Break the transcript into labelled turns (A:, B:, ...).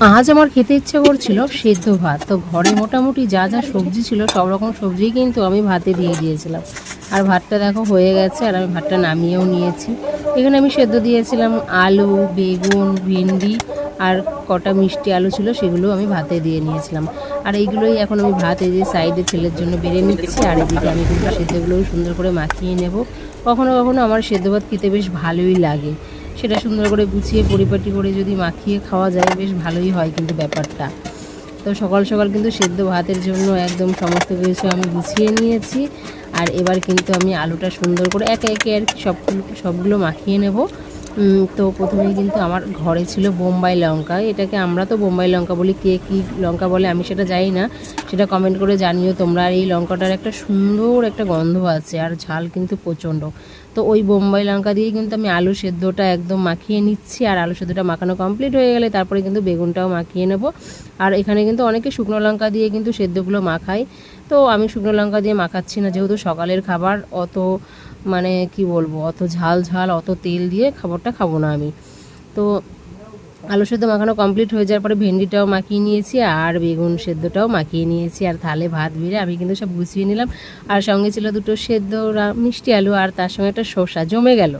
A: আজ আমার খেতে ইচ্ছে করছিল সেদ্ধ ভাত। তো ঘরে মোটামুটি যা যা সবজি ছিল সব রকম সবজিই কিন্তু আমি ভাতে দিয়ে দিয়েছিলাম। আর ভাতটা দেখো হয়ে গেছে, আর আমি ভাতটা নামিয়েও নিয়েছি। এখানে আমি সেদ্ধ দিয়েছিলাম আলু, বেগুন, ভেন্ডি আর কটা মিষ্টি আলু ছিল, সেগুলো আমি ভাতে দিয়ে নিয়েছিলাম। আর এইগুলোই এখন আমি ভাত এই যে সাইডে ছেলের জন্য বেড়ে নিচ্ছি, আর এদিকে আমি কিন্তু সেদ্ধগুলোও সুন্দর করে মাখিয়ে নেব। কখনো কখনো আমার সেদ্ধ ভাত খেতে বেশ ভালোই লাগে, সেটা সুন্দর করে গুছিয়ে পরিপাটি করে যদি মাখিয়ে খাওয়া যায় বেশ ভালোই হয় কিন্তু ব্যাপারটা। তো সকাল সকাল কিন্তু সেদ্ধ ভাতের জন্য একদম সমস্ত কিছু আমি গুছিয়ে নিয়েছি। আর এবার কিন্তু আমি আলুটা সুন্দর করে একে একে আর কি সবগুলো মাখিয়ে নেব। তো প্রথমেই কিন্তু আমার ঘরে ছিল বোম্বাই লঙ্কা, এটাকে আমরা তো বোম্বাই লঙ্কা বলি, কে কী লঙ্কা বলে আমি সেটা জানি না, সেটা কমেন্ট করে জানিও তোমরা। আর এই লঙ্কাটার একটা সুন্দর একটা গন্ধ আছে, আর ঝাল কিন্তু প্রচণ্ড। তো ওই বোম্বাই লঙ্কা দিয়ে কিন্তু আমি আলু সেদ্ধটা একদম মাখিয়ে নিচ্ছি। আর আলু সেদ্ধটা মাখানো কমপ্লিট হয়ে গেলে তারপরে কিন্তু বেগুনটাও মাখিয়ে নেব। আর এখানে কিন্তু অনেকে শুকনো লঙ্কা দিয়ে কিন্তু সেদ্ধগুলো মাখায়, তো আমি শুকনো লঙ্কা দিয়ে মাখাচ্ছি না, যেহেতু সকালের খাবার, অত মানে কি বলবো, অত ঝাল ঝাল অত তেল দিয়ে খাবারটা খাবো না আমি। তো আলু সেদ্ধ মাখানো কমপ্লিট হয়ে যাওয়ার পরে ভেন্ডিটাও মাখিয়ে নিয়েছি, আর বেগুন সেদ্ধটাও মাখিয়ে নিয়েছি, আর থালে ভাত বেড়ে আমি কিন্তু সব গুছিয়ে নিলাম। আর সঙ্গে ছিল দুটো সেদ্ধ মিষ্টি আলু, আর তার সঙ্গে একটা শসা, জমে গেল।